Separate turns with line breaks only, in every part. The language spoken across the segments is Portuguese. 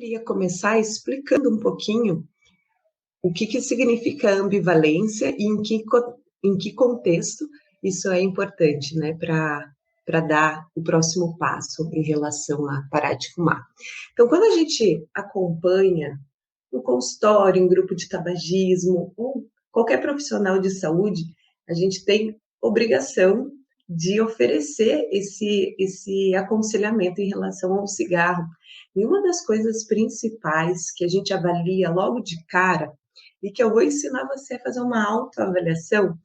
queria começar explicando um pouquinho o que significa ambivalência e em que contexto isso é importante, né, para dar o próximo passo em relação a parar de fumar. Então, quando a gente acompanha um consultório, um grupo de tabagismo ou qualquer profissional de saúde, a gente tem obrigação de oferecer esse aconselhamento em relação ao cigarro. E uma das coisas principais que a gente avalia logo de cara, e que eu vou ensinar você a fazer uma autoavaliação,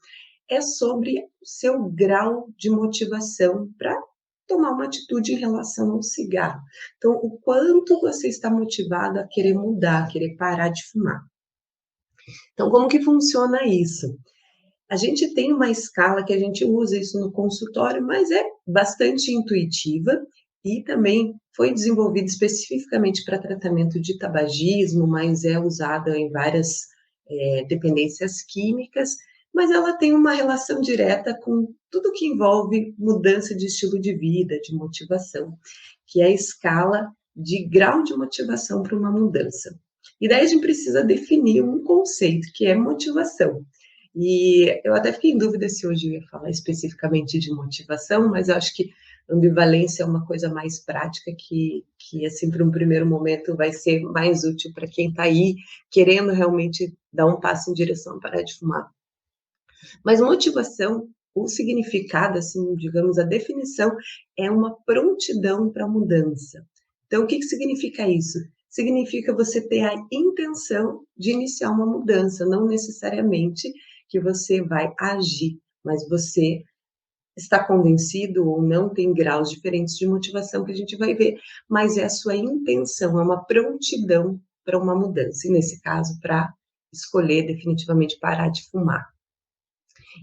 é sobre o seu grau de motivação para tomar uma atitude em relação ao cigarro. Então, o quanto você está motivado a querer mudar, a querer parar de fumar. Então, como que funciona isso? A gente tem uma escala que a gente usa isso no consultório, mas é bastante intuitiva e também foi desenvolvida especificamente para tratamento de tabagismo, mas é usada em várias dependências químicas, mas ela tem uma relação direta com tudo que envolve mudança de estilo de vida, de motivação, que é a escala de grau de motivação para uma mudança. E daí a gente precisa definir um conceito, que é motivação. E eu até fiquei em dúvida se hoje eu ia falar especificamente de motivação, mas eu acho que ambivalência é uma coisa mais prática que assim, para um primeiro momento, vai ser mais útil para quem está aí querendo realmente dar um passo em direção a parar de fumar. Mas motivação, o significado, assim, digamos, a definição é uma prontidão para a mudança. Então, o que significa isso? Significa você ter a intenção de iniciar uma mudança, não necessariamente que você vai agir, mas você está convencido ou não, tem graus diferentes de motivação que a gente vai ver, mas é a sua intenção, é uma prontidão para uma mudança, e nesse caso, para escolher definitivamente parar de fumar.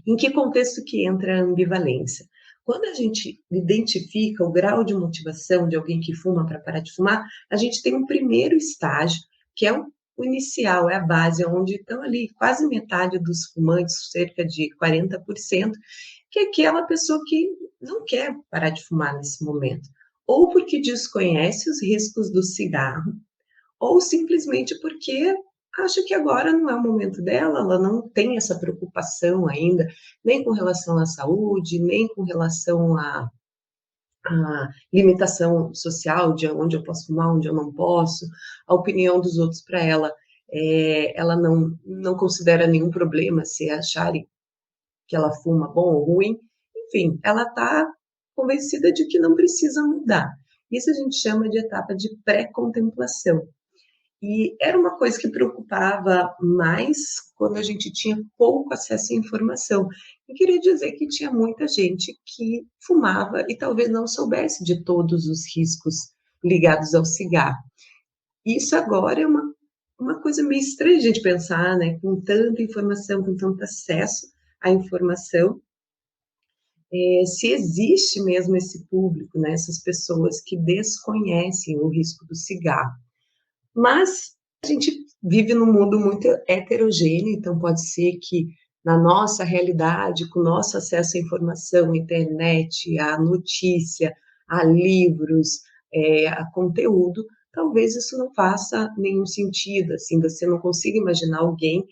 Em que contexto que entra a ambivalência? Quando a gente identifica o grau de motivação de alguém que fuma para parar de fumar, a gente tem um primeiro estágio, que é o inicial, é a base, onde estão ali quase metade dos fumantes, cerca de 40%, que é aquela pessoa que não quer parar de fumar nesse momento, ou porque desconhece os riscos do cigarro, ou simplesmente porque acha que agora não é o momento dela, ela não tem essa preocupação ainda, nem com relação à saúde, nem com relação à limitação social, de onde eu posso fumar, onde eu não posso, a opinião dos outros para ela, ela não considera nenhum problema se acharem que ela fuma bom ou ruim, enfim, ela está convencida de que não precisa mudar. Isso a gente chama de etapa de pré-contemplação. E era uma coisa que preocupava mais quando a gente tinha pouco acesso à informação. E queria dizer que tinha muita gente que fumava e talvez não soubesse de todos os riscos ligados ao cigarro. Isso agora é uma coisa meio estranha de pensar, né? Com tanta informação, com tanto acesso à informação, se existe mesmo esse público, né? Essas pessoas que desconhecem o risco do cigarro. Mas a gente vive num mundo muito heterogêneo, então pode ser que na nossa realidade, com o nosso acesso à informação, à internet, à notícia, a livros, a conteúdo, talvez isso não faça nenhum sentido, assim, você não consiga imaginar alguém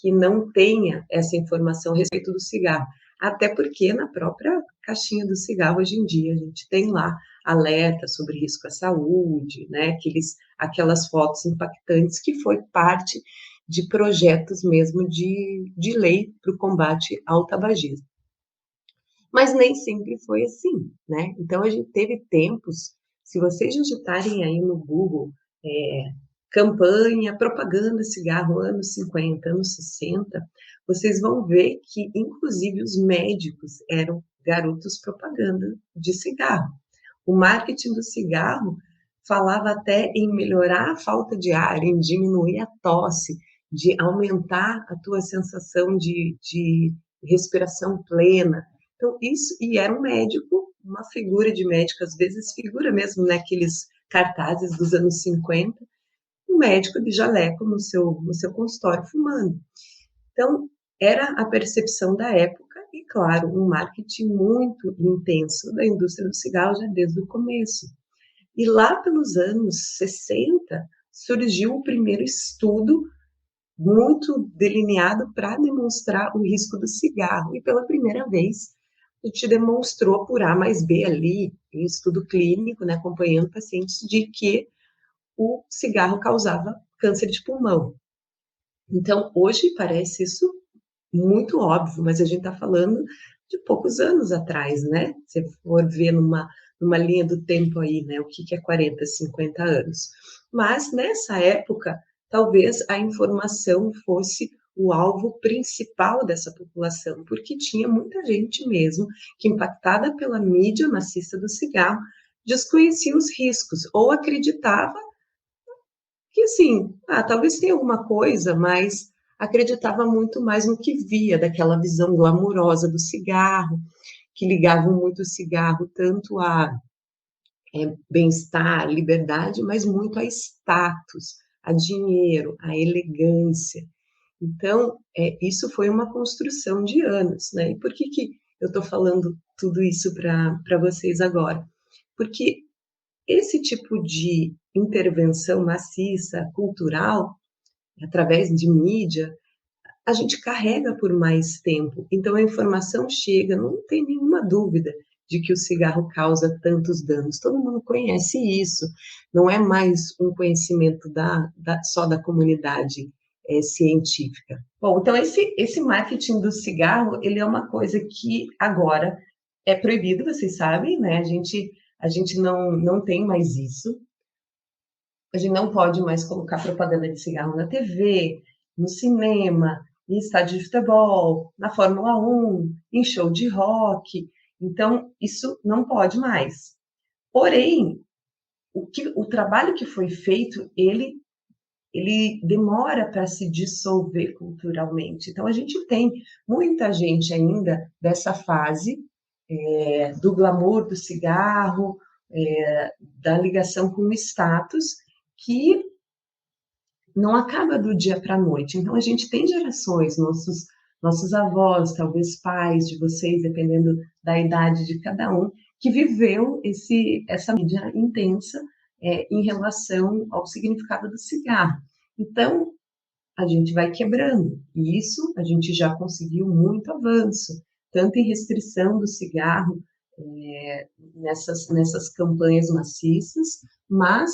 que não tenha essa informação a respeito do cigarro. Até porque na própria caixinha do cigarro, hoje em dia, a gente tem lá alerta sobre risco à saúde, né? Aquelas fotos impactantes que foi parte de projetos mesmo de lei para o combate ao tabagismo. Mas nem sempre foi assim, né? Então, a gente teve tempos, se vocês digitarem aí no Google, campanha, propaganda, cigarro, anos 50, anos 60, vocês vão ver que, inclusive, os médicos eram garotos propaganda de cigarro. O marketing do cigarro falava até em melhorar a falta de ar, em diminuir a tosse, de aumentar a tua sensação de respiração plena. Então, isso, e era um médico, uma figura de médico, às vezes figura mesmo naqueles cartazes dos anos 50, um médico de jaleco no seu consultório fumando. Então, era a percepção da época e, claro, um marketing muito intenso da indústria do cigarro já desde o começo. E lá pelos anos 60, surgiu o primeiro estudo muito delineado para demonstrar o risco do cigarro. E pela primeira vez, a gente demonstrou por A mais B ali, em estudo clínico, né, acompanhando pacientes, de que o cigarro causava câncer de pulmão. Então, hoje parece isso muito óbvio, mas a gente está falando de poucos anos atrás, né? Se for ver numa linha do tempo aí, né? O que é 40, 50 anos. Mas, nessa época, talvez a informação fosse o alvo principal dessa população, porque tinha muita gente mesmo que, impactada pela mídia maciça do cigarro, desconhecia os riscos ou acreditava que, assim, talvez tenha alguma coisa, mas acreditava muito mais no que via, daquela visão glamurosa do cigarro, que ligavam muito o cigarro tanto a bem-estar, liberdade, mas muito a status, a dinheiro, a elegância. Então, isso foi uma construção de anos, né? E por que eu estou falando tudo isso para vocês agora? Porque esse tipo de intervenção maciça, cultural, através de mídia, a gente carrega por mais tempo. Então a informação chega, não tem nenhuma dúvida de que o cigarro causa tantos danos. Todo mundo conhece isso. Não é mais um conhecimento só da comunidade científica. Bom, então esse marketing do cigarro, ele é uma coisa que agora é proibido, vocês sabem, né? A gente não tem mais isso. A gente não pode mais colocar propaganda de cigarro na TV, no cinema, em estádio de futebol, na Fórmula 1, em show de rock. Então, isso não pode mais. Porém, o trabalho que foi feito, ele demora para se dissolver culturalmente. Então, a gente tem muita gente ainda dessa fase do glamour do cigarro, da ligação com o status, que não acaba do dia para a noite. Então, a gente tem gerações, nossos avós, talvez pais de vocês, dependendo da idade de cada um, que viveu essa mídia intensa em relação ao significado do cigarro. Então, a gente vai quebrando. E isso a gente já conseguiu muito avanço, tanto em restrição do cigarro, nessas campanhas maciças, mas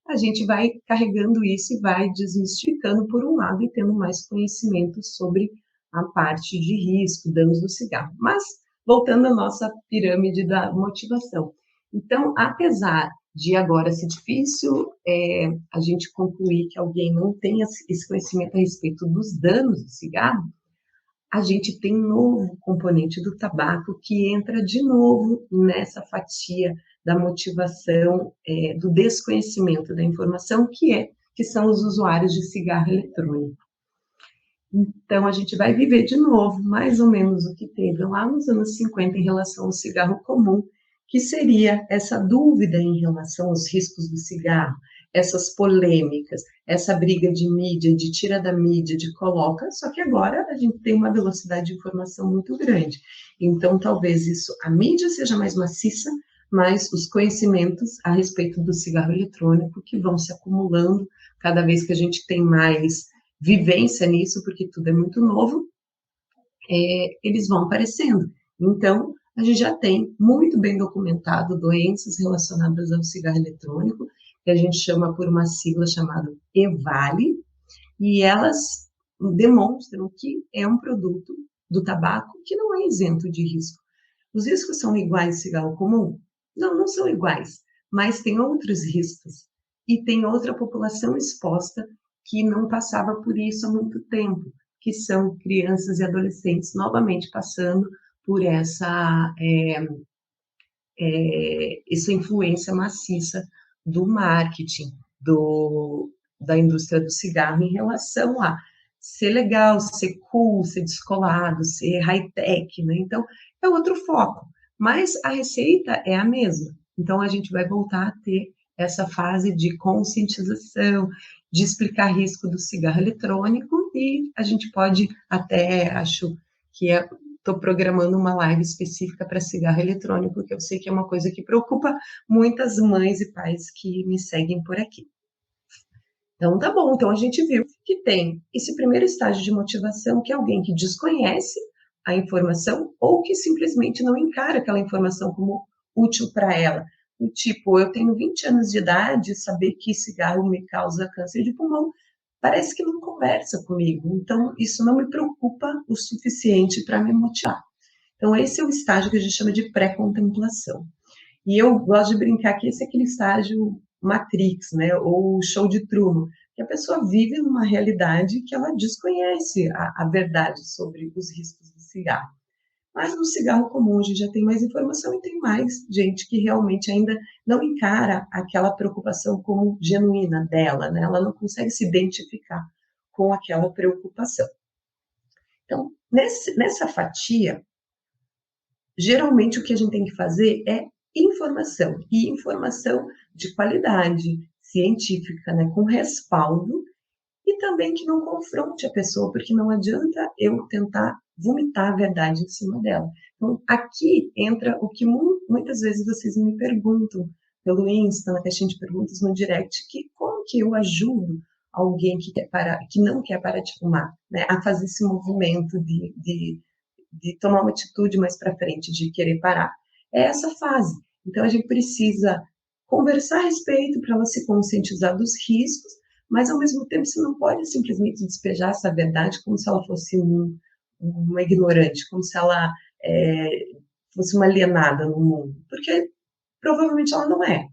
a gente vai carregando isso e vai desmistificando por um lado e tendo mais conhecimento sobre a parte de risco, danos do cigarro. Mas, voltando à nossa pirâmide da motivação. Então, apesar de agora ser difícil a gente concluir que alguém não tenha esse conhecimento a respeito dos danos do cigarro, a gente tem um novo componente do tabaco que entra de novo nessa fatia da motivação, do desconhecimento da informação, que são os usuários de cigarro eletrônico. Então, a gente vai viver de novo, mais ou menos o que teve lá nos anos 50 em relação ao cigarro comum, que seria essa dúvida em relação aos riscos do cigarro, essas polêmicas, essa briga de mídia, de tira da mídia, de coloca, só que agora a gente tem uma velocidade de informação muito grande. Então, talvez a mídia seja mais maciça, mas os conhecimentos a respeito do cigarro eletrônico que vão se acumulando cada vez que a gente tem mais vivência nisso, porque tudo é muito novo, eles vão aparecendo. Então, a gente já tem muito bem documentado doenças relacionadas ao cigarro eletrônico, que a gente chama por uma sigla chamada EVALI, e elas demonstram que é um produto do tabaco que não é isento de risco. Os riscos são iguais ao cigarro comum? Não, não são iguais, mas tem outros riscos. E tem outra população exposta que não passava por isso há muito tempo, que são crianças e adolescentes novamente passando por essa influência maciça do marketing, da indústria do cigarro em relação a ser legal, ser cool, ser descolado, ser high-tech, né? Então, é outro foco, mas a receita é a mesma. Então, a gente vai voltar a ter essa fase de conscientização, de explicar risco do cigarro eletrônico, e a gente pode até, acho que estou programando uma live específica para cigarro eletrônico, que eu sei que é uma coisa que preocupa muitas mães e pais que me seguem por aqui. Então, tá bom. Então, a gente viu que tem esse primeiro estágio de motivação, que é alguém que desconhece a informação ou que simplesmente não encara aquela informação como útil para ela. Do tipo, eu tenho 20 anos de idade, saber que cigarro me causa câncer de pulmão, parece que não conversa comigo. Então, isso não me preocupa o suficiente para me motivar. Então, esse é o estágio que a gente chama de pré-contemplação. E eu gosto de brincar que esse é aquele estágio Matrix, né, ou show de Truman, que a pessoa vive numa realidade que ela desconhece a verdade sobre os riscos do cigarro. Mas no cigarro comum a gente já tem mais informação e tem mais gente que realmente ainda não encara aquela preocupação como genuína dela, né? Ela não consegue se identificar com aquela preocupação. Então, nessa fatia, geralmente o que a gente tem que fazer é informação, e informação de qualidade científica, né, com respaldo, e também que não confronte a pessoa, porque não adianta eu tentar vomitar a verdade em cima dela. Então, aqui entra o que muitas vezes vocês me perguntam pelo Insta, na caixinha de perguntas no direct, que como que eu ajudo alguém que quer parar, que não quer parar de fumar, né, a fazer esse movimento de tomar uma atitude mais para frente, de querer parar. É essa fase. Então, a gente precisa conversar a respeito para ela se conscientizar dos riscos, mas, ao mesmo tempo, você não pode simplesmente despejar essa verdade como se ela fosse uma ignorante, como se ela fosse uma alienada no mundo, porque provavelmente ela não é,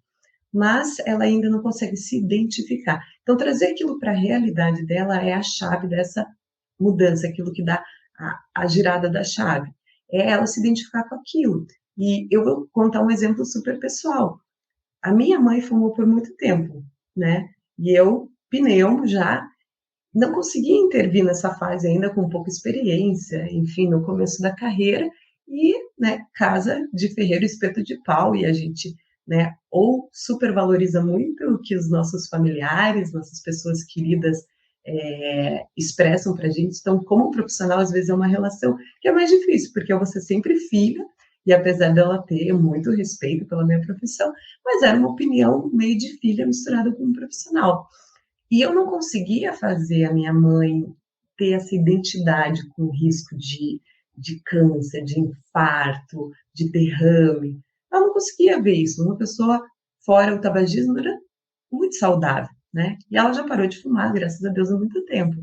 mas ela ainda não consegue se identificar. Então, trazer aquilo para a realidade dela é a chave dessa mudança, aquilo que dá a girada da chave, é ela se identificar com aquilo. E eu vou contar um exemplo super pessoal. A minha mãe fumou por muito tempo, né? E eu, pneu já, não conseguia intervir nessa fase ainda com pouca experiência, enfim, no começo da carreira, e, né, casa de ferreiro, espeto de pau, e a gente, né, ou supervaloriza muito o que os nossos familiares, nossas pessoas queridas expressam para a gente. Então, como profissional, às vezes é uma relação que é mais difícil, porque eu vou ser sempre filha, e apesar dela ter muito respeito pela minha profissão, mas era uma opinião meio de filha misturada com um profissional. E eu não conseguia fazer a minha mãe ter essa identidade com o risco de câncer, de infarto, de derrame. Ela não conseguia ver isso. Uma pessoa fora o tabagismo era muito saudável, né? E ela já parou de fumar, graças a Deus, há muito tempo.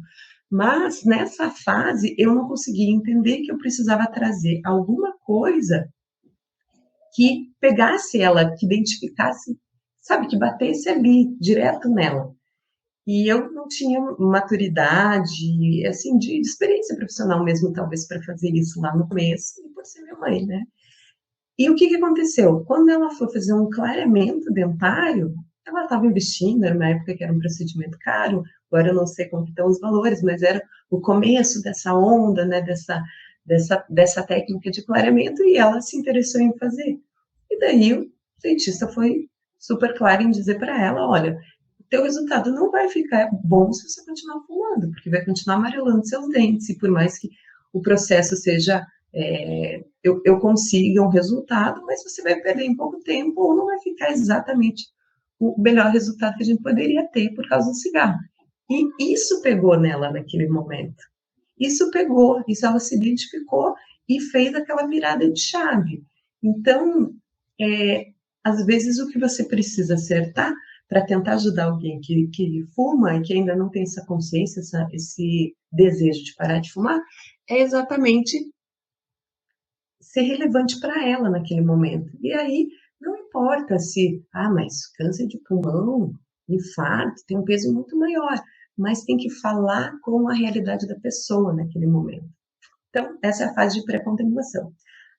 Mas nessa fase eu não conseguia entender que eu precisava trazer alguma coisa que pegasse ela, que identificasse, sabe, que batesse ali, direto nela. E eu não tinha maturidade, assim, de experiência profissional mesmo, talvez, para fazer isso lá no começo, e por ser minha mãe, né? E o que que aconteceu? Quando ela foi fazer um clareamento dentário, ela estava investindo, era uma época que era um procedimento caro, agora eu não sei como estão os valores, mas era o começo dessa onda, né, dessa técnica de clareamento, e ela se interessou em fazer. E daí o dentista foi super claro em dizer para ela, olha, o teu resultado não vai ficar bom se você continuar fumando, porque vai continuar amarelando seus dentes, e por mais que o processo seja eu consiga um resultado, mas você vai perder em pouco tempo ou não vai ficar exatamente o melhor resultado que a gente poderia ter por causa do cigarro. E isso pegou nela naquele momento. Isso pegou, isso ela se identificou e fez aquela virada de chave. Então, às vezes o que você precisa acertar para tentar ajudar alguém que fuma e que ainda não tem essa consciência, esse desejo de parar de fumar, é exatamente ser relevante para ela naquele momento. E aí, não importa se, mas câncer de pulmão, infarto, tem um peso muito maior, mas tem que falar com a realidade da pessoa naquele momento. Então, essa é a fase de pré-contemplação.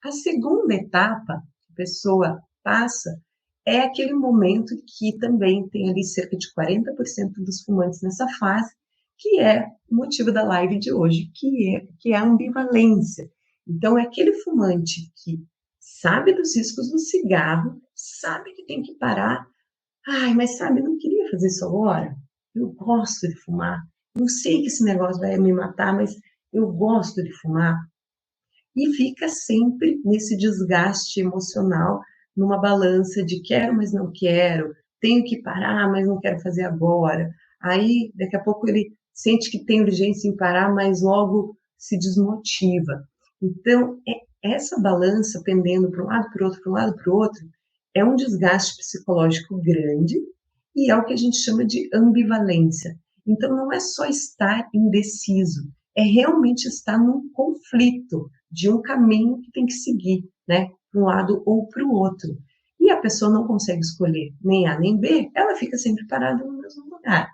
A segunda etapa que a pessoa passa é aquele momento que também tem ali cerca de 40% dos fumantes nessa fase, que é o motivo da live de hoje, que é a ambivalência. Então, é aquele fumante que sabe dos riscos do cigarro, sabe que tem que parar, mas sabe, não queria fazer isso agora, eu gosto de fumar, eu sei que esse negócio vai me matar, mas eu gosto de fumar, e fica sempre nesse desgaste emocional, numa balança de quero, mas não quero, tenho que parar, mas não quero fazer agora. aí daqui a pouco ele sente que tem urgência em parar, mas logo se desmotiva. Então, essa balança pendendo para um lado, para o outro, para um lado, para o outro, é um desgaste psicológico grande e é o que a gente chama de ambivalência. Então, não é só estar indeciso, é realmente estar num conflito de um caminho que tem que seguir, né, para um lado ou para o outro. E a pessoa não consegue escolher nem A nem B, ela fica sempre parada no mesmo lugar.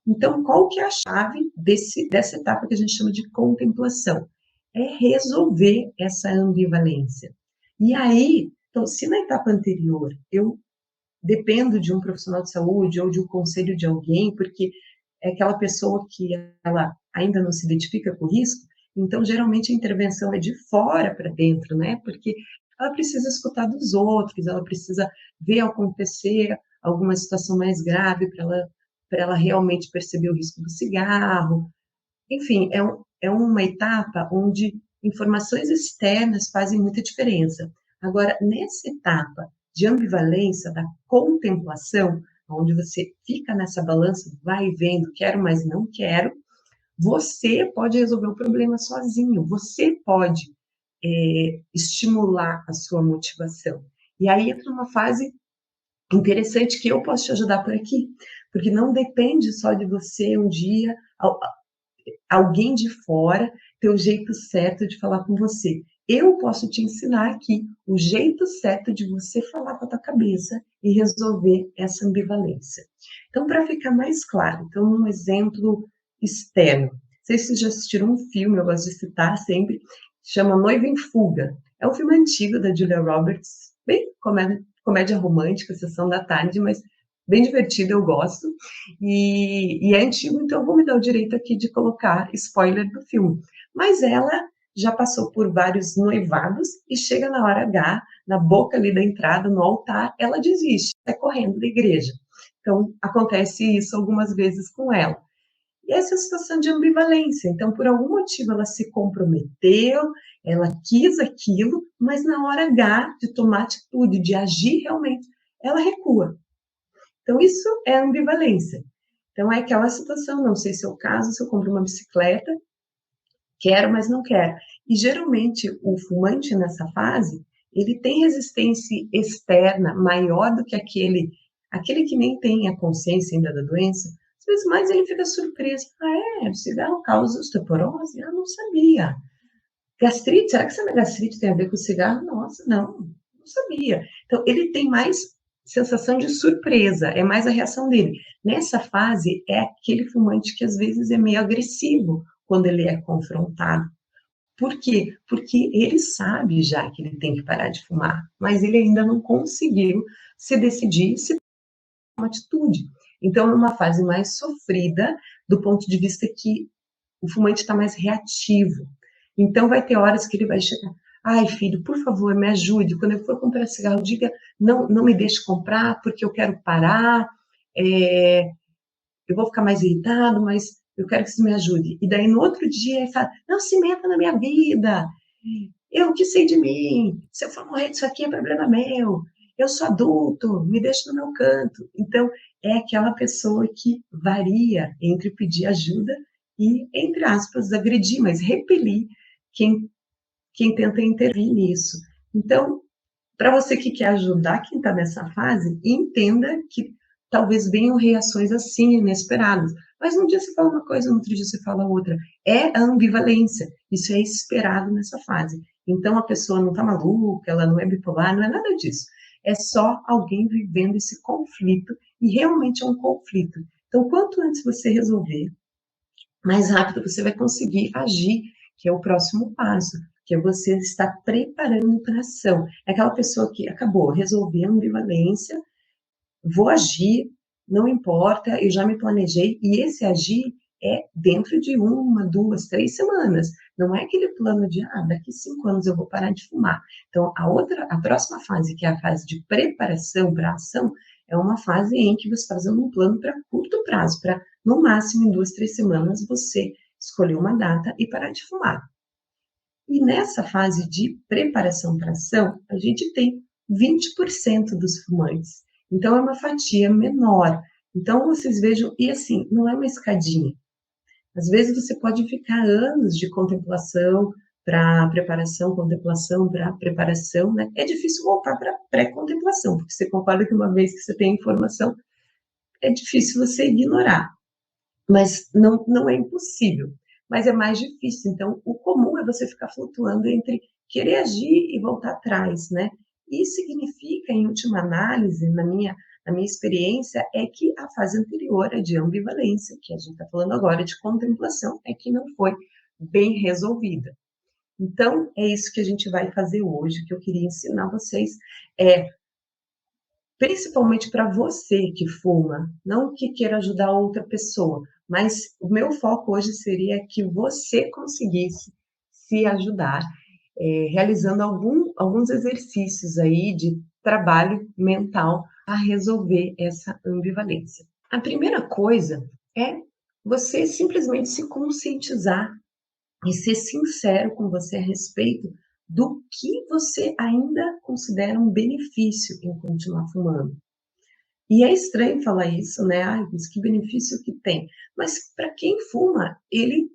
Então, qual que é a chave dessa etapa que a gente chama de contemplação? É resolver essa ambivalência. E aí, então, se na etapa anterior eu dependo de um profissional de saúde ou de um conselho de alguém, porque é aquela pessoa que ela ainda não se identifica com o risco, então geralmente a intervenção é de fora para dentro, né? Porque ela precisa escutar dos outros, ela precisa ver acontecer alguma situação mais grave para ela realmente perceber o risco do cigarro. Enfim, é uma etapa onde informações externas fazem muita diferença. Agora, nessa etapa de ambivalência, da contemplação, onde você fica nessa balança, vai vendo, quero, mas não quero, você pode resolver o problema sozinho, você pode estimular a sua motivação. E aí entra uma fase interessante que eu posso te ajudar por aqui, porque não depende só de você um dia, alguém de fora ter o jeito certo de falar com você. Eu posso te ensinar aqui o jeito certo de você falar com a tua cabeça e resolver essa ambivalência. Então, para ficar mais claro, então, um exemplo externo. Não sei se vocês já assistiram um filme, eu gosto de citar sempre, chama Noiva em Fuga. É um filme antigo da Julia Roberts, bem comédia romântica, sessão da tarde, mas bem divertido, eu gosto. E é antigo, então eu vou me dar o direito aqui de colocar spoiler do filme. Mas ela já passou por vários noivados e chega na hora H, na boca ali da entrada, no altar, ela desiste, sai correndo da igreja. Então, acontece isso algumas vezes com ela. E essa é a situação de ambivalência. Então, por algum motivo, ela se comprometeu, ela quis aquilo, mas na hora H de tomar atitude, de agir realmente, ela recua. Então, isso é ambivalência. Então, é aquela situação, não sei se é o caso, se eu compro uma bicicleta, quero, mas não quero. E, geralmente, o fumante nessa fase, ele tem resistência externa maior do que aquele que nem tem a consciência ainda da doença. Às vezes mais ele fica surpreso. Ah, o cigarro causa osteoporose? Ah, não sabia. Gastrite? Será que essa minha gastrite tem a ver com o cigarro? Nossa, não sabia. Então, ele tem mais sensação de surpresa, é mais a reação dele. Nessa fase, é aquele fumante que às vezes é meio agressivo quando ele é confrontado. Por quê? Porque ele sabe já que ele tem que parar de fumar, mas ele ainda não conseguiu se decidir, se tomar uma atitude. Então, é uma fase mais sofrida, do ponto de vista que o fumante está mais reativo. Então, vai ter horas que ele vai chegar, ai, filho, por favor, me ajude, quando eu for comprar cigarro, diga, não me deixe comprar, porque eu quero parar, eu vou ficar mais irritado, mas eu quero que você me ajude. E daí, no outro dia, ele fala, não se meta na minha vida, eu que sei de mim, se eu for morrer disso aqui é problema meu, eu sou adulto, me deixa no meu canto. Então, é aquela pessoa que varia entre pedir ajuda e, entre aspas, agredir, mas repelir quem tenta intervir nisso. Então, para você que quer ajudar quem está nessa fase, entenda que talvez venham reações assim, inesperadas. Mas um dia você fala uma coisa, no outro dia você fala outra. É a ambivalência. Isso é esperado nessa fase. Então, a pessoa não está maluca, ela não é bipolar, não é nada disso. É só alguém vivendo esse conflito, e realmente é um conflito. Então, quanto antes você resolver, mais rápido você vai conseguir agir, que é o próximo passo, que é você estar preparando para a ação. É aquela pessoa que acabou, resolveu a ambivalência, vou agir, não importa, eu já me planejei, e esse agir é dentro de 1, 2, 3 semanas. Não é aquele plano de, daqui 5 anos eu vou parar de fumar. Então, a próxima fase, que é a fase de preparação para a ação, é uma fase em que você está fazendo um plano para curto prazo, para, no máximo, em 2, 3 semanas, você escolher uma data e parar de fumar. E nessa fase de preparação para ação, a gente tem 20% dos fumantes. Então, é uma fatia menor. Então, vocês vejam, e assim, não é uma escadinha. Às vezes você pode ficar anos de contemplação para preparação, contemplação para preparação, né? É difícil voltar para pré-contemplação, porque você concorda que uma vez que você tem informação, é difícil você ignorar, mas não é impossível, mas é mais difícil. Então, o comum é você ficar flutuando entre querer agir e voltar atrás, né? Isso significa, em última análise, na minha experiência, é que a fase anterior, a de ambivalência, que a gente está falando agora de contemplação, é que não foi bem resolvida. Então, é isso que a gente vai fazer hoje, que eu queria ensinar vocês, é principalmente para você que fuma, não que queira ajudar outra pessoa, mas o meu foco hoje seria que você conseguisse se ajudar, realizando alguns exercícios aí de trabalho mental a resolver essa ambivalência. A primeira coisa é você simplesmente se conscientizar e ser sincero com você a respeito do que você ainda considera um benefício em continuar fumando. E é estranho falar isso, né? Ai, mas que benefício que tem. Mas para quem fuma, ele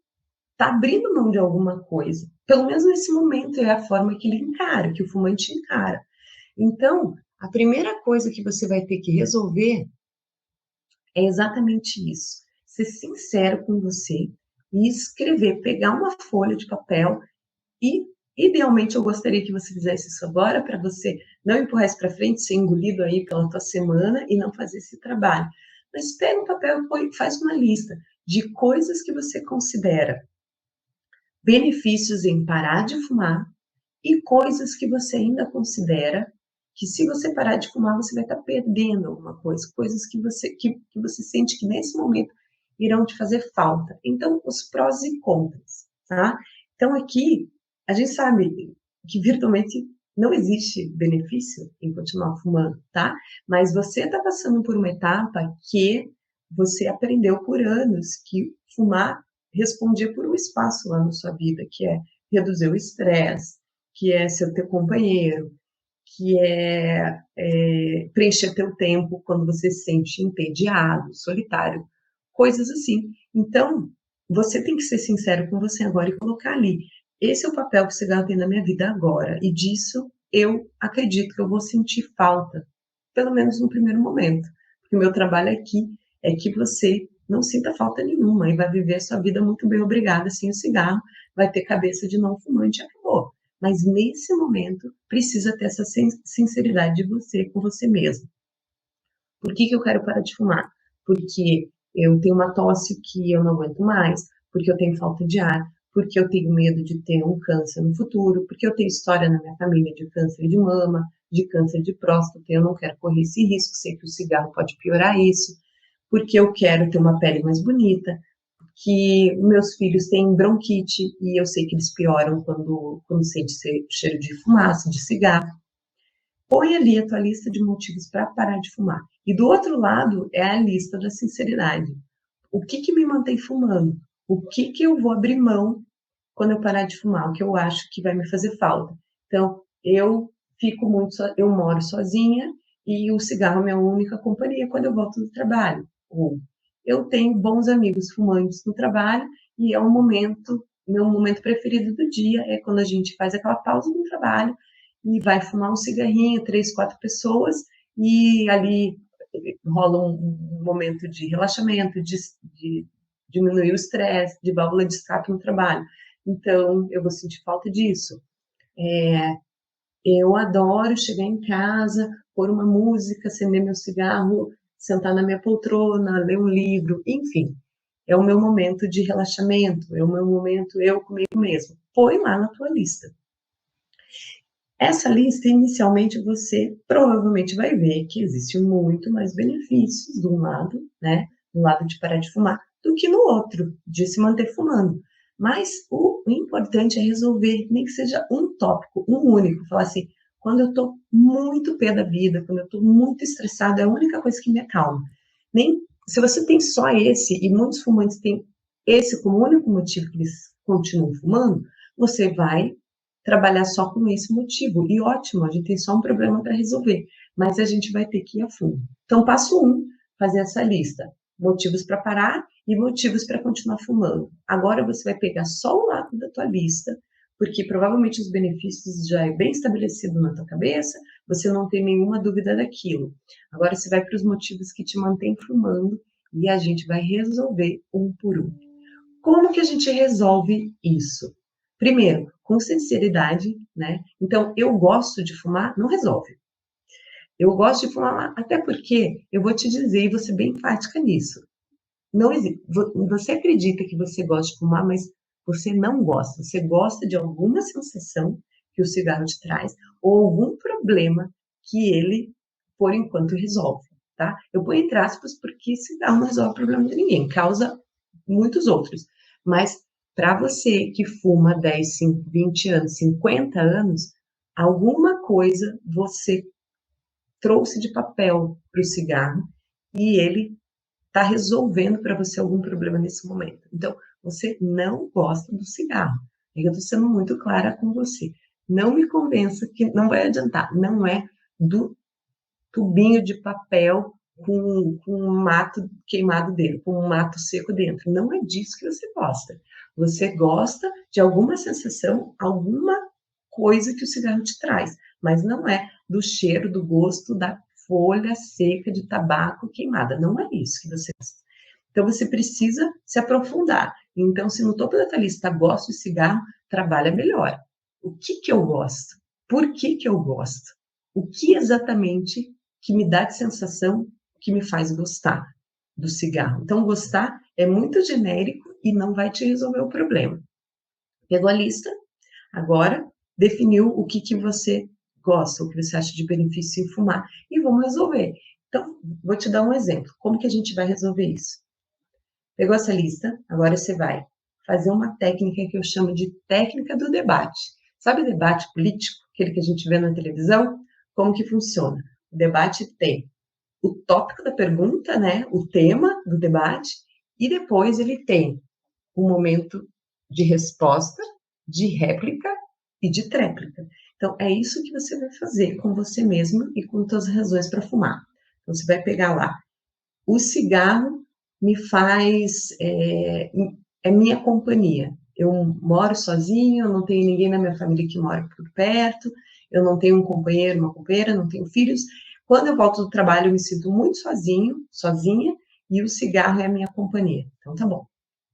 está abrindo mão de alguma coisa. Pelo menos nesse momento é a forma que ele encara, que o fumante encara. Então, a primeira coisa que você vai ter que resolver é exatamente isso. Ser sincero com você e escrever, pegar uma folha de papel e, idealmente, eu gostaria que você fizesse isso agora, para você não empurrar isso para frente, ser engolido aí pela tua semana e não fazer esse trabalho. Mas pega um papel e faz uma lista de coisas que você considera benefícios em parar de fumar e coisas que você ainda considera que, se você parar de fumar, você vai estar perdendo alguma coisa, coisas que você sente que nesse momento irão te fazer falta. Então, os prós e contras, tá? Então, aqui, a gente sabe que virtualmente não existe benefício em continuar fumando, tá? Mas você está passando por uma etapa que você aprendeu por anos que fumar respondia por um espaço lá na sua vida, que é reduzir o estresse, que é ser teu companheiro, que preencher teu tempo quando você se sente entediado, solitário, coisas assim. Então, você tem que ser sincero com você agora e colocar ali, esse é o papel que o cigarro tem na minha vida agora, e disso eu acredito que eu vou sentir falta, pelo menos no primeiro momento, porque o meu trabalho aqui é que você não sinta falta nenhuma e vai viver a sua vida muito bem, obrigada, sem o cigarro, vai ter cabeça de não fumante, acabou. Mas nesse momento precisa ter essa sinceridade de você com você mesmo. Por que eu quero parar de fumar? Porque eu tenho uma tosse que eu não aguento mais, porque eu tenho falta de ar, porque eu tenho medo de ter um câncer no futuro, porque eu tenho história na minha família de câncer de mama, de câncer de próstata, eu não quero correr esse risco, sei que o cigarro pode piorar isso, porque eu quero ter uma pele mais bonita, que meus filhos têm bronquite e eu sei que eles pioram quando sente cheiro de fumaça, de cigarro. Põe ali a tua lista de motivos para parar de fumar. E do outro lado é a lista da sinceridade. O que me mantém fumando? O que eu vou abrir mão quando eu parar de fumar? O que eu acho que vai me fazer falta? Então, eu moro sozinha e o cigarro é minha única companhia quando eu volto do trabalho. Ou eu tenho bons amigos fumantes no trabalho e é meu momento preferido do dia é quando a gente faz aquela pausa no trabalho e vai fumar um cigarrinho, 3, 4 pessoas, e ali rola um momento de relaxamento, de diminuir o estresse, de válvula de escape no trabalho. Então, eu vou sentir falta disso. Eu adoro chegar em casa, pôr uma música, acender meu cigarro, sentar na minha poltrona, ler um livro, enfim. É o meu momento de relaxamento, é o meu momento eu comigo mesmo. Põe lá na tua lista. Essa lista, inicialmente, você provavelmente vai ver que existe muito mais benefícios de um lado, né, do lado de parar de fumar, do que no outro, de se manter fumando. Mas o importante é resolver, nem que seja um tópico, um único, falar assim, quando eu estou muito pé da vida, quando eu estou muito estressado, é a única coisa que me acalma. Se você tem só esse, e muitos fumantes têm esse como único motivo que eles continuam fumando, você vai trabalhar só com esse motivo. E ótimo, a gente tem só um problema para resolver, mas a gente vai ter que ir a fundo. Então, passo 1, fazer essa lista. Motivos para parar e motivos para continuar fumando. Agora você vai pegar só o lado da tua lista, porque provavelmente os benefícios já é bem estabelecido na tua cabeça, você não tem nenhuma dúvida daquilo. Agora você vai para os motivos que te mantêm fumando e a gente vai resolver um por um. Como que a gente resolve isso? Primeiro, com sinceridade, né? Então, eu gosto de fumar, não resolve. Eu gosto de fumar, até porque eu vou te dizer, e vou ser bem enfática nisso. Não existe. Você acredita que você gosta de fumar, mas você não gosta. Você gosta de alguma sensação que o cigarro te traz, ou algum problema que ele, por enquanto, resolve, tá? Eu ponho entre aspas porque cigarro não resolve o problema de ninguém, causa muitos outros. Mas para você que fuma 10, 5, 20 anos, 50 anos, alguma coisa você trouxe de papel para o cigarro e ele está resolvendo para você algum problema nesse momento. Então, você não gosta do cigarro. Eu estou sendo muito clara com você. Não me convença que não vai adiantar. Não é do tubinho de papel com um mato queimado dentro, com um mato seco dentro. Não é disso que você gosta. Você gosta de alguma sensação, alguma coisa que o cigarro te traz, mas não é do cheiro, do gosto da folha seca de tabaco queimada. Não é isso que você gosta. Então, você precisa se aprofundar. Então, se no topo da tua lista gosto de cigarro, trabalha melhor. O que eu gosto? Por que eu gosto? O que exatamente que me dá de sensação que me faz gostar do cigarro? Então, gostar é muito genérico e não vai te resolver o problema. Pegou a lista? Agora, definiu o que você gosta, o que você acha de benefício em fumar, e vamos resolver. Então, vou te dar um exemplo. Como que a gente vai resolver isso? Pegou essa lista, agora você vai fazer uma técnica que eu chamo de técnica do debate. Sabe o debate político, aquele que a gente vê na televisão? Como que funciona? O debate tem o tópico da pergunta, né, o tema do debate, e depois ele tem um momento de resposta, de réplica e de tréplica. Então, é isso que você vai fazer com você mesmo e com suas razões para fumar. Então, você vai pegar lá, o cigarro me faz, é minha companhia. Eu moro sozinho, eu não tenho ninguém na minha família que mora por perto, eu não tenho um companheiro, uma companheira, não tenho filhos. Quando eu volto do trabalho, eu me sinto muito sozinha, e o cigarro é a minha companhia. Então, tá bom.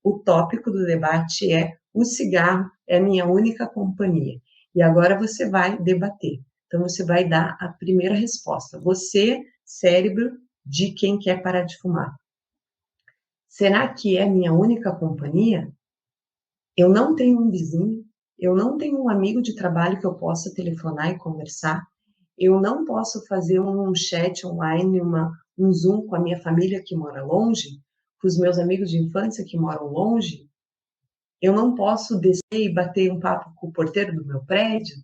O tópico do debate é: o cigarro é a minha única companhia. E agora você vai debater. Então, você vai dar a primeira resposta. Você, cérebro de quem quer parar de fumar. Será que é minha única companhia? Eu não tenho um vizinho, eu não tenho um amigo de trabalho que eu possa telefonar e conversar, eu não posso fazer um chat online, um Zoom com a minha família que mora longe, com os meus amigos de infância que moram longe, eu não posso descer e bater um papo com o porteiro do meu prédio.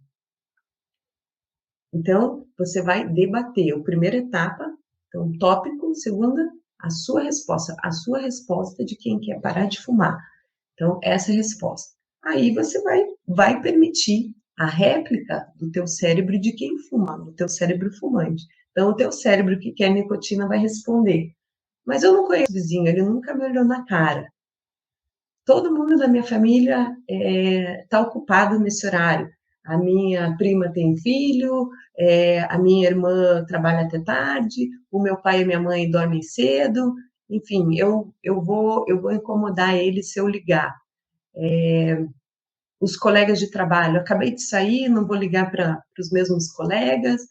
Então, você vai debater a primeira etapa, então, tópico, segunda, a sua resposta de quem quer parar de fumar. Então, essa é a resposta. Aí você vai permitir a réplica do teu cérebro de quem fuma, do teu cérebro fumante. Então, o teu cérebro que quer nicotina vai responder: mas eu não conheço o vizinho, ele nunca me olhou na cara. Todo mundo da minha família está ocupado nesse horário. A minha prima tem filho, a minha irmã trabalha até tarde, o meu pai e minha mãe dormem cedo. Enfim, eu vou incomodar ele se eu ligar. Os colegas de trabalho, acabei de sair, não vou ligar para os mesmos colegas,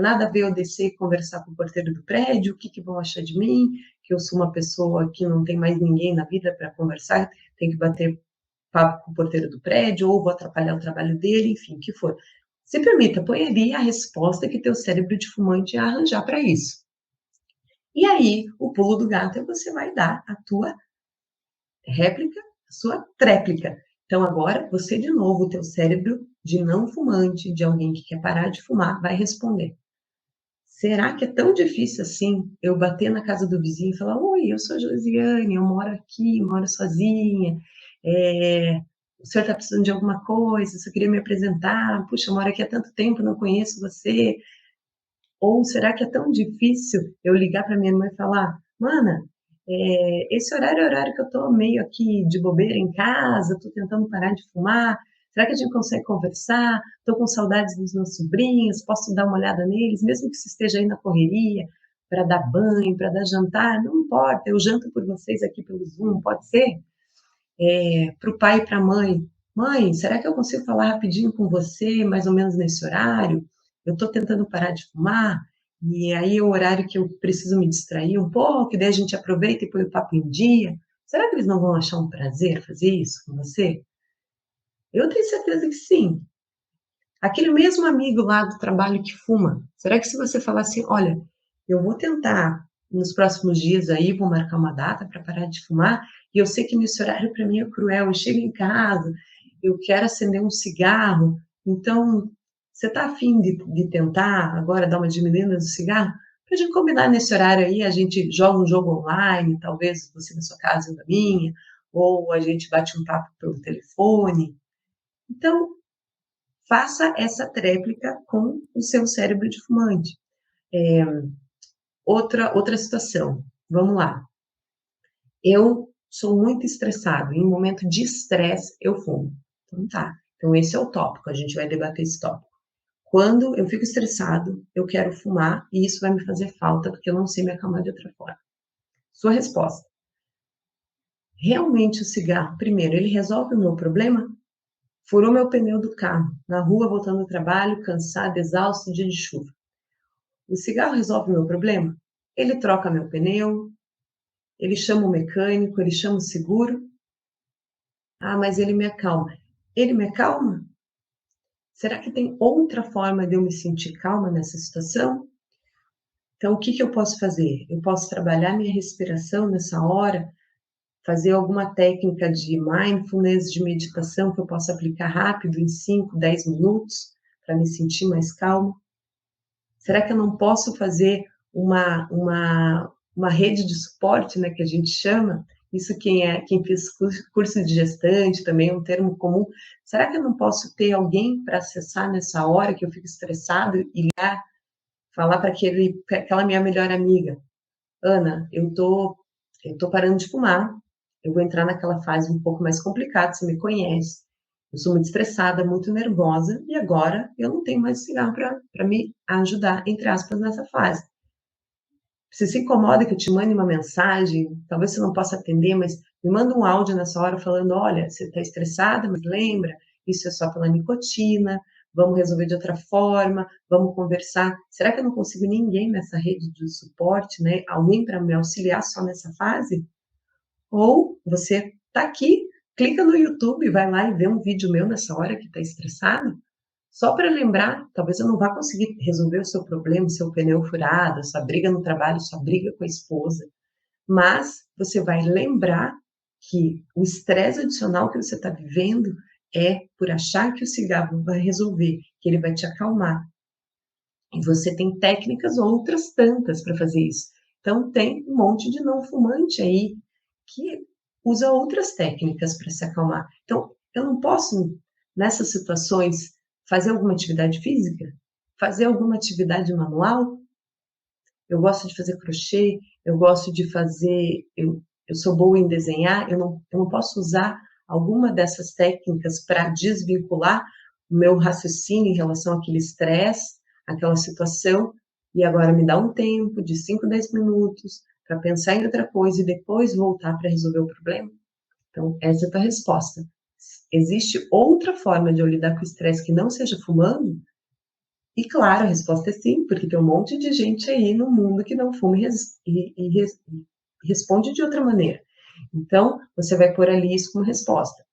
nada a ver eu descer e conversar com o porteiro do prédio, o que vão achar de mim, que eu sou uma pessoa que não tem mais ninguém na vida para conversar, tem que bater papo com o porteiro do prédio, ou vou atrapalhar o trabalho dele, enfim, o que for. Se permita, põe ali a resposta que teu cérebro de fumante ia arranjar para isso. E aí, o pulo do gato é você vai dar a tua réplica, a sua tréplica. Então, agora, você de novo, o teu cérebro de não fumante, de alguém que quer parar de fumar, vai responder: será que é tão difícil assim eu bater na casa do vizinho e falar: oi, eu sou a Josiane, eu moro aqui, moro sozinha, o senhor está precisando de alguma coisa, você queria me apresentar, puxa, eu moro aqui há tanto tempo, não conheço você. Ou será que é tão difícil eu ligar para minha irmã e falar: "Mana, esse horário é o horário que eu estou meio aqui de bobeira em casa, estou tentando parar de fumar, será que a gente consegue conversar? Estou com saudades dos meus sobrinhos, posso dar uma olhada neles, mesmo que você esteja aí na correria, para dar banho, para dar jantar, não importa, eu janto por vocês aqui pelo Zoom, pode ser?" Para o pai e para a mãe: "Mãe, será que eu consigo falar rapidinho com você, mais ou menos nesse horário? Eu estou tentando parar de fumar, e aí é o horário que eu preciso me distrair um pouco, e daí a gente aproveita e põe o papo em dia. Será que eles não vão achar um prazer fazer isso com você?" Eu tenho certeza que sim. Aquele mesmo amigo lá do trabalho que fuma, será que se você falar assim: "Olha, eu vou tentar nos próximos dias aí, vou marcar uma data para parar de fumar, e eu sei que nesse horário para mim é cruel, eu chego em casa, eu quero acender um cigarro, então você está afim de tentar agora dar uma diminuída no cigarro? Para a gente combinar nesse horário aí, a gente joga um jogo online, talvez você na sua casa, eu na minha, ou a gente bate um papo pelo telefone." Então, faça essa tréplica com o seu cérebro de fumante. Outra situação, vamos lá. Eu sou muito estressado, em um momento de estresse eu fumo. Então tá, então esse é o tópico, a gente vai debater esse tópico. Quando eu fico estressado, eu quero fumar e isso vai me fazer falta, porque eu não sei me acalmar de outra forma. Sua resposta: realmente o cigarro, primeiro, ele resolve o meu problema? Furou meu pneu do carro, na rua voltando do trabalho, cansado, exausto, dia de chuva. O cigarro resolve o meu problema? Ele troca meu pneu, ele chama o mecânico, ele chama o seguro. Ah, mas ele me acalma. Ele me acalma? Será que tem outra forma de eu me sentir calma nessa situação? Então, o que que eu posso fazer? Eu posso trabalhar minha respiração nessa hora, fazer alguma técnica de mindfulness, de meditação que eu possa aplicar rápido, em 5, 10 minutos, para me sentir mais calma. Será que eu não posso fazer uma rede de suporte, né, que a gente chama? Isso quem fez curso de gestante também é um termo comum. Será que eu não posso ter alguém para acessar nessa hora que eu fico estressado e ligar, falar para aquela minha melhor amiga: "Ana, eu tô parando de fumar, eu vou entrar naquela fase um pouco mais complicada, você me conhece. Eu sou muito estressada, muito nervosa e agora eu não tenho mais cigarro para me ajudar, entre aspas, nessa fase. Você se incomoda que eu te mande uma mensagem? Talvez você não possa atender, mas me manda um áudio nessa hora falando: olha, você está estressada, mas lembra, isso é só pela nicotina, vamos resolver de outra forma, vamos conversar." Será que eu não consigo ninguém nessa rede de suporte, né? Alguém para me auxiliar só nessa fase? Ou você está aqui, clica no YouTube, vai lá e vê um vídeo meu nessa hora que está estressado, só para lembrar, talvez eu não vá conseguir resolver o seu problema, o seu pneu furado, sua briga no trabalho, sua briga com a esposa, mas você vai lembrar que o estresse adicional que você está vivendo é por achar que o cigarro vai resolver, que ele vai te acalmar. E você tem técnicas outras tantas para fazer isso. Então, tem um monte de não fumante aí que usa outras técnicas para se acalmar. Então, eu não posso, nessas situações, fazer alguma atividade física? Fazer alguma atividade manual? Eu gosto de fazer crochê, eu gosto de fazer. Eu sou boa em desenhar, eu não posso usar alguma dessas técnicas para desvincular o meu raciocínio em relação àquele estresse, àquela situação, e agora me dá um tempo de 5, 10 minutos para pensar em outra coisa e depois voltar para resolver o problema? Então, essa é a tua resposta. Existe outra forma de eu lidar com o estresse que não seja fumando? E claro, a resposta é sim, porque tem um monte de gente aí no mundo que não fuma e responde de outra maneira. Então, você vai pôr ali isso como resposta.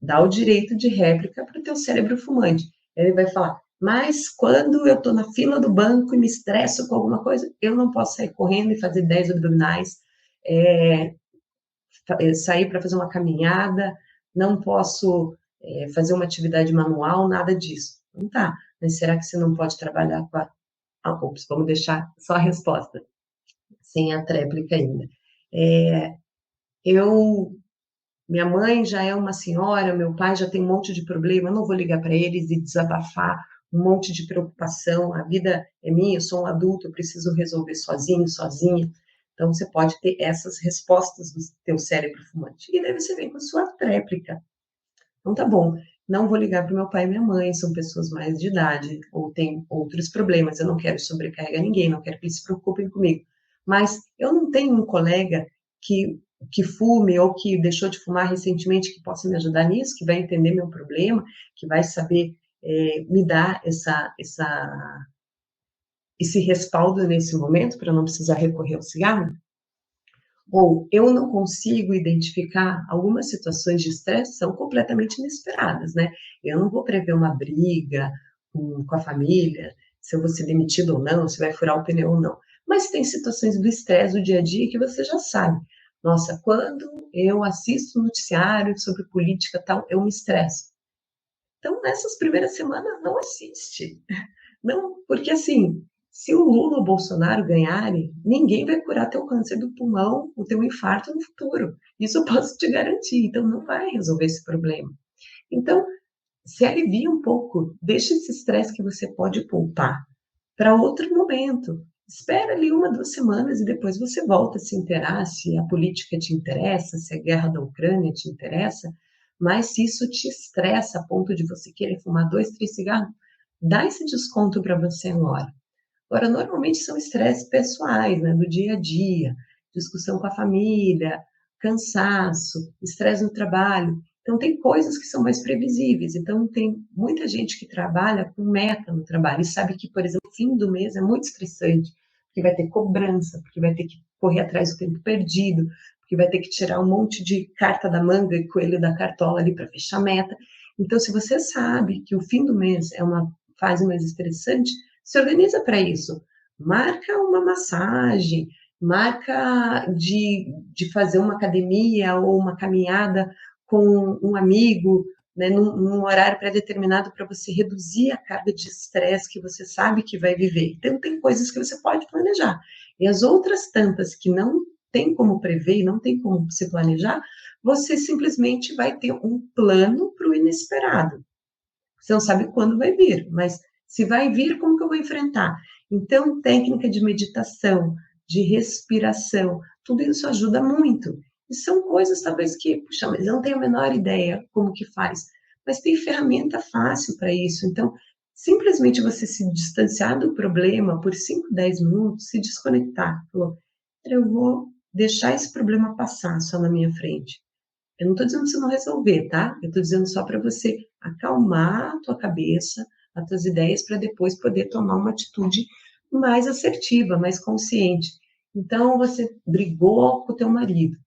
Dá o direito de réplica para o teu cérebro fumante. Ele vai falar: mas quando eu estou na fila do banco e me estresso com alguma coisa, eu não posso sair correndo e fazer 10 abdominais, é, sair para fazer uma caminhada, não posso fazer uma atividade manual, nada disso. Não tá, mas será que você não pode trabalhar com a... Ops, vamos deixar só a resposta, sem a tréplica ainda. É, eu Minha mãe já é uma senhora, meu pai já tem um monte de problema, eu não vou ligar para eles e desabafar um monte de preocupação, a vida é minha, eu sou um adulto, eu preciso resolver sozinho, sozinha. Então, você pode ter essas respostas do teu cérebro fumante. E daí você vem com a sua tréplica. Então, tá bom, não vou ligar para o meu pai e minha mãe, são pessoas mais de idade, ou têm outros problemas, eu não quero sobrecarregar ninguém, não quero que eles se preocupem comigo. Mas eu não tenho um colega que fume ou que deixou de fumar recentemente que possa me ajudar nisso, que vai entender meu problema, que vai saber me dar esse respaldo nesse momento para não precisar recorrer ao cigarro? Ou eu não consigo identificar algumas situações de estresse são completamente inesperadas, né? Eu não vou prever uma briga com a família, se eu vou ser demitido ou não, se vai furar o pneu ou não. Mas tem situações do estresse do dia a dia que você já sabe. Nossa, quando eu assisto um noticiário sobre política tal, eu me estresso. Então, nessas primeiras semanas, não assiste. Não, porque assim, se o Lula ou o Bolsonaro ganharem, ninguém vai curar teu câncer do pulmão, o teu infarto no futuro. Isso eu posso te garantir. Então, não vai resolver esse problema. Então, se alivia um pouco, deixa esse estresse que você pode poupar para outro momento. Espera ali 1, 2 semanas e depois você volta a se inteirar se a política te interessa, se a guerra da Ucrânia te interessa. Mas se isso te estressa a ponto de você querer fumar 2, 3 cigarros, dá esse desconto para você agora. Agora, normalmente são estresses pessoais, né, do dia a dia, discussão com a família, cansaço, estresse no trabalho. Então, tem coisas que são mais previsíveis. Então, tem muita gente que trabalha com meta no trabalho e sabe que, por exemplo, o fim do mês é muito estressante, porque vai ter cobrança, porque vai ter que correr atrás do tempo perdido, porque vai ter que tirar um monte de carta da manga e coelho da cartola ali para fechar a meta. Então, se você sabe que o fim do mês é uma fase mais estressante, se organiza para isso. Marca uma massagem, marca de fazer uma academia ou uma caminhada com um amigo, né, num horário pré-determinado para você reduzir a carga de estresse que você sabe que vai viver. Então, tem coisas que você pode planejar. E as outras tantas que não tem como prever e não tem como se planejar, você simplesmente vai ter um plano para o inesperado. Você não sabe quando vai vir, mas se vai vir, como que eu vou enfrentar? Então, técnica de meditação, de respiração, tudo isso ajuda muito. E são coisas, talvez, que, puxa, mas eu não tenho a menor ideia como que faz. Mas tem ferramenta fácil para isso. Então, simplesmente você se distanciar do problema por 5, 10 minutos, se desconectar. Falou, eu vou deixar esse problema passar só na minha frente. Eu não estou dizendo para você não resolver, tá? Eu estou dizendo só para você acalmar a tua cabeça, as tuas ideias, para depois poder tomar uma atitude mais assertiva, mais consciente. Então, você brigou com o teu marido.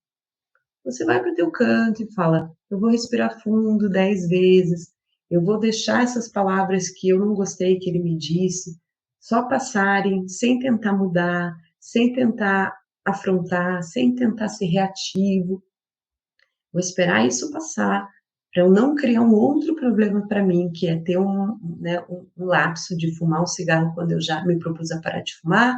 Você vai para o teu canto e fala, eu vou respirar fundo 10 vezes, eu vou deixar essas palavras que eu não gostei que ele me disse, só passarem, sem tentar mudar, sem tentar afrontar, sem tentar ser reativo. Vou esperar isso passar, para eu não criar um outro problema para mim, que é ter né, um lapso de fumar um cigarro quando eu já me propus a parar de fumar.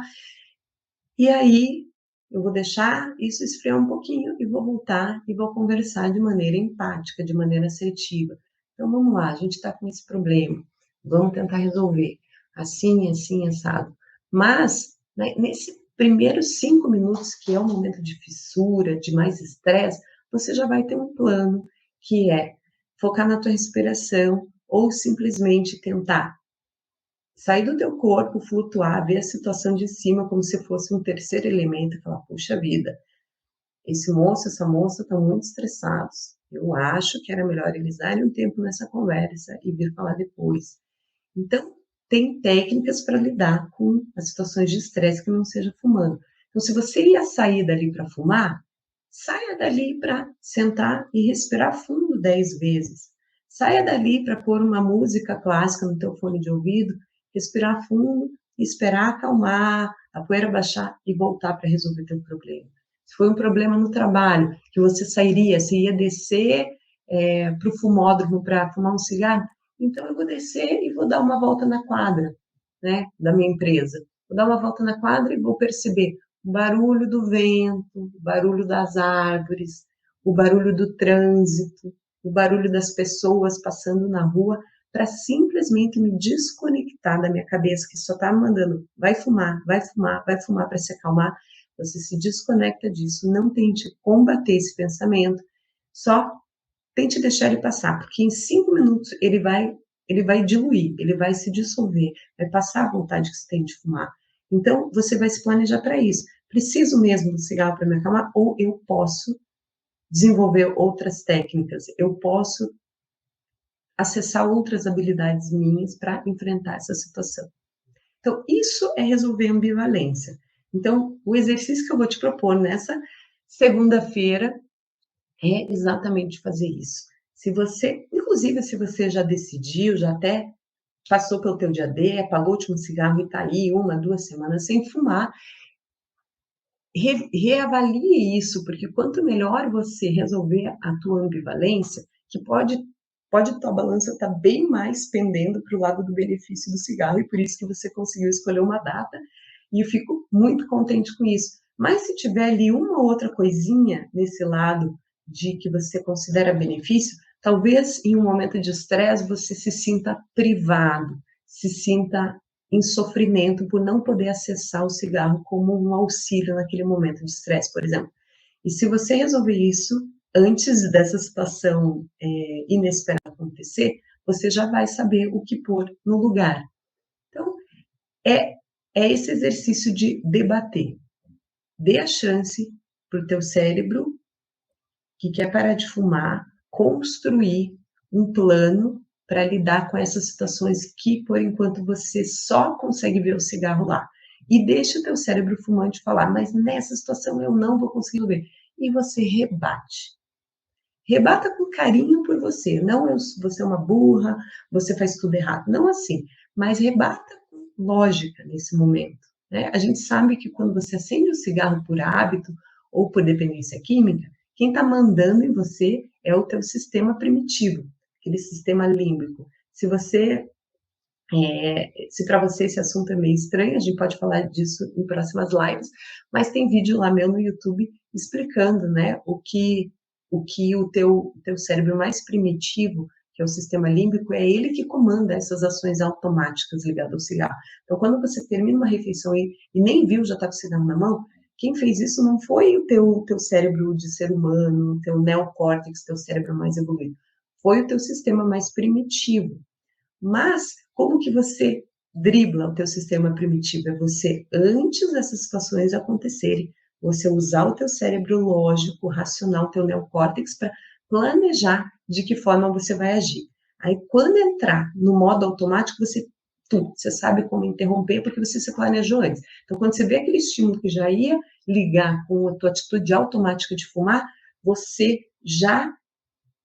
E aí eu vou deixar isso esfriar um pouquinho e vou voltar e vou conversar de maneira empática, de maneira assertiva. Então vamos lá, a gente está com esse problema, vamos tentar resolver. Assim, assim, assado. Mas, né, nesses primeiros 5 minutos, que é um momento de fissura, de mais estresse, você já vai ter um plano que é focar na tua respiração ou simplesmente tentar sair do teu corpo, flutuar, ver a situação de cima como se fosse um terceiro elemento e falar, puxa vida, esse moço, essa moça estão muito estressados. Eu acho que era melhor eles darem um tempo nessa conversa e vir falar depois. Então, tem técnicas para lidar com as situações de estresse que não seja fumando. Então, se você ia sair dali para fumar, saia dali para sentar e respirar fundo 10 vezes. Saia dali para pôr uma música clássica no teu fone de ouvido, respirar fundo, esperar acalmar, a poeira baixar e voltar para resolver teu problema. Se foi um problema no trabalho, que você sairia, você ia descer para o fumódromo para fumar um cigarro, então eu vou descer e vou dar uma volta na quadra, né, da minha empresa. Vou dar uma volta na quadra e vou perceber o barulho do vento, o barulho das árvores, o barulho do trânsito, o barulho das pessoas passando na rua, para simplesmente me desconectar da minha cabeça, que só está me mandando, vai fumar, vai fumar, vai fumar para se acalmar. Você se desconecta disso, não tente combater esse pensamento, só tente deixar ele passar, porque em 5 minutos ele vai diluir, ele vai se dissolver, vai passar a vontade que você tem de fumar. Então, você vai se planejar para isso. Preciso mesmo do cigarro para me acalmar ou eu posso desenvolver outras técnicas, eu posso acessar outras habilidades minhas para enfrentar essa situação. Então, isso é resolver a ambivalência. Então, o exercício que eu vou te propor nessa segunda-feira é exatamente fazer isso. Se você, inclusive, se você já decidiu, já até passou pelo teu dia D, apagou o último cigarro e está aí 1, 2 semanas sem fumar, reavalie isso, porque quanto melhor você resolver a tua ambivalência, que pode tua balança estar bem mais pendendo para o lado do benefício do cigarro, e por isso que você conseguiu escolher uma data, e eu fico muito contente com isso. Mas se tiver ali uma outra coisinha nesse lado de que você considera benefício, talvez em um momento de estresse você se sinta privado, se sinta em sofrimento por não poder acessar o cigarro como um auxílio naquele momento de estresse, por exemplo. E se você resolver isso antes dessa situação inesperada acontecer, você já vai saber o que pôr no lugar. Então, é esse exercício de debater. Dê a chance para o teu cérebro, que quer parar de fumar, construir um plano para lidar com essas situações que, por enquanto, você só consegue ver o cigarro lá. E deixa o teu cérebro fumante falar, mas nessa situação eu não vou conseguir ver. E você rebate. Rebata com carinho por você. Não você é uma burra, você faz tudo errado. Não assim, mas rebata com lógica nesse momento. Né? A gente sabe que quando você acende o cigarro por hábito ou por dependência química, quem está mandando em você é o teu sistema primitivo, aquele sistema límbico. Se para você esse assunto é meio estranho, a gente pode falar disso em próximas lives, mas tem vídeo lá meu no YouTube explicando, né, o teu cérebro mais primitivo, que é o sistema límbico, é ele que comanda essas ações automáticas ligadas ao cigarro. Então, quando você termina uma refeição e nem viu, já está com o cigarro na mão, quem fez isso não foi o teu cérebro de ser humano, o teu neocórtex, teu cérebro mais evoluído, foi o teu sistema mais primitivo. Mas como que você dribla o teu sistema primitivo? É você, antes dessas situações acontecerem, você usar o teu cérebro lógico, racional, o teu neocórtex, para planejar de que forma você vai agir. Aí, quando entrar no modo automático, você sabe como interromper, porque você se planejou antes. Então, quando você vê aquele estímulo que já ia ligar com a tua atitude automática de fumar, você já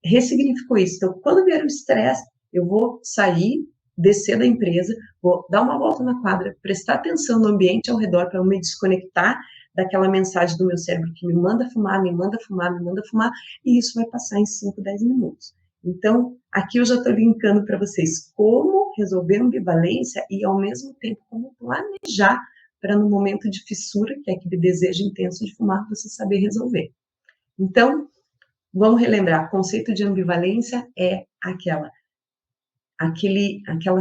ressignificou isso. Então, quando vier o estresse, eu vou sair, descer da empresa, vou dar uma volta na quadra, prestar atenção no ambiente ao redor para eu me desconectar daquela mensagem do meu cérebro que me manda fumar, me manda fumar, me manda fumar, e isso vai passar em 5, 10 minutos. Então, aqui eu já estou linkando para vocês como resolver ambivalência e, ao mesmo tempo, como planejar para, no momento de fissura, que é aquele desejo intenso de fumar, você saber resolver. Então, vamos relembrar, o conceito de ambivalência é aquela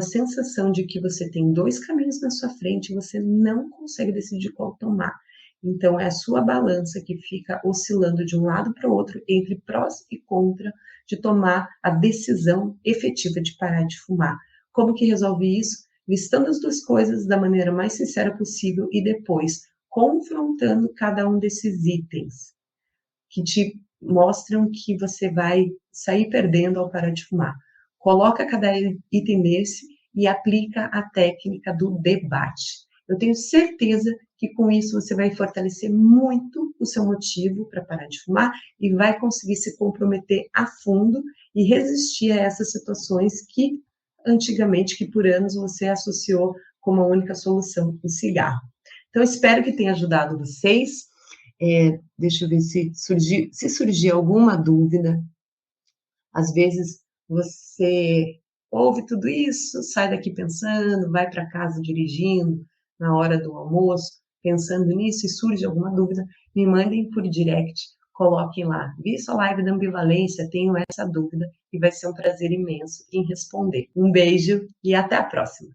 sensação de que você tem 2 caminhos na sua frente e você não consegue decidir qual tomar. Então, é a sua balança que fica oscilando de um lado para o outro, entre prós e contra, de tomar a decisão efetiva de parar de fumar. Como que resolve isso? Listando as 2 coisas da maneira mais sincera possível e depois confrontando cada um desses itens que te mostram que você vai sair perdendo ao parar de fumar. Coloca cada item desse e aplica a técnica do debate. Eu tenho certeza que com isso você vai fortalecer muito o seu motivo para parar de fumar e vai conseguir se comprometer a fundo e resistir a essas situações que antigamente, que por anos você associou como a única solução, o cigarro. Então, espero que tenha ajudado vocês. Deixa eu ver se surgir alguma dúvida. Às vezes você ouve tudo isso, sai daqui pensando, vai para casa dirigindo, na hora do almoço, pensando nisso, e surge alguma dúvida, me mandem por direct coloquem lá, vi sua live da ambivalência, tenho essa dúvida, e vai ser um prazer imenso em responder. Um beijo e até a próxima!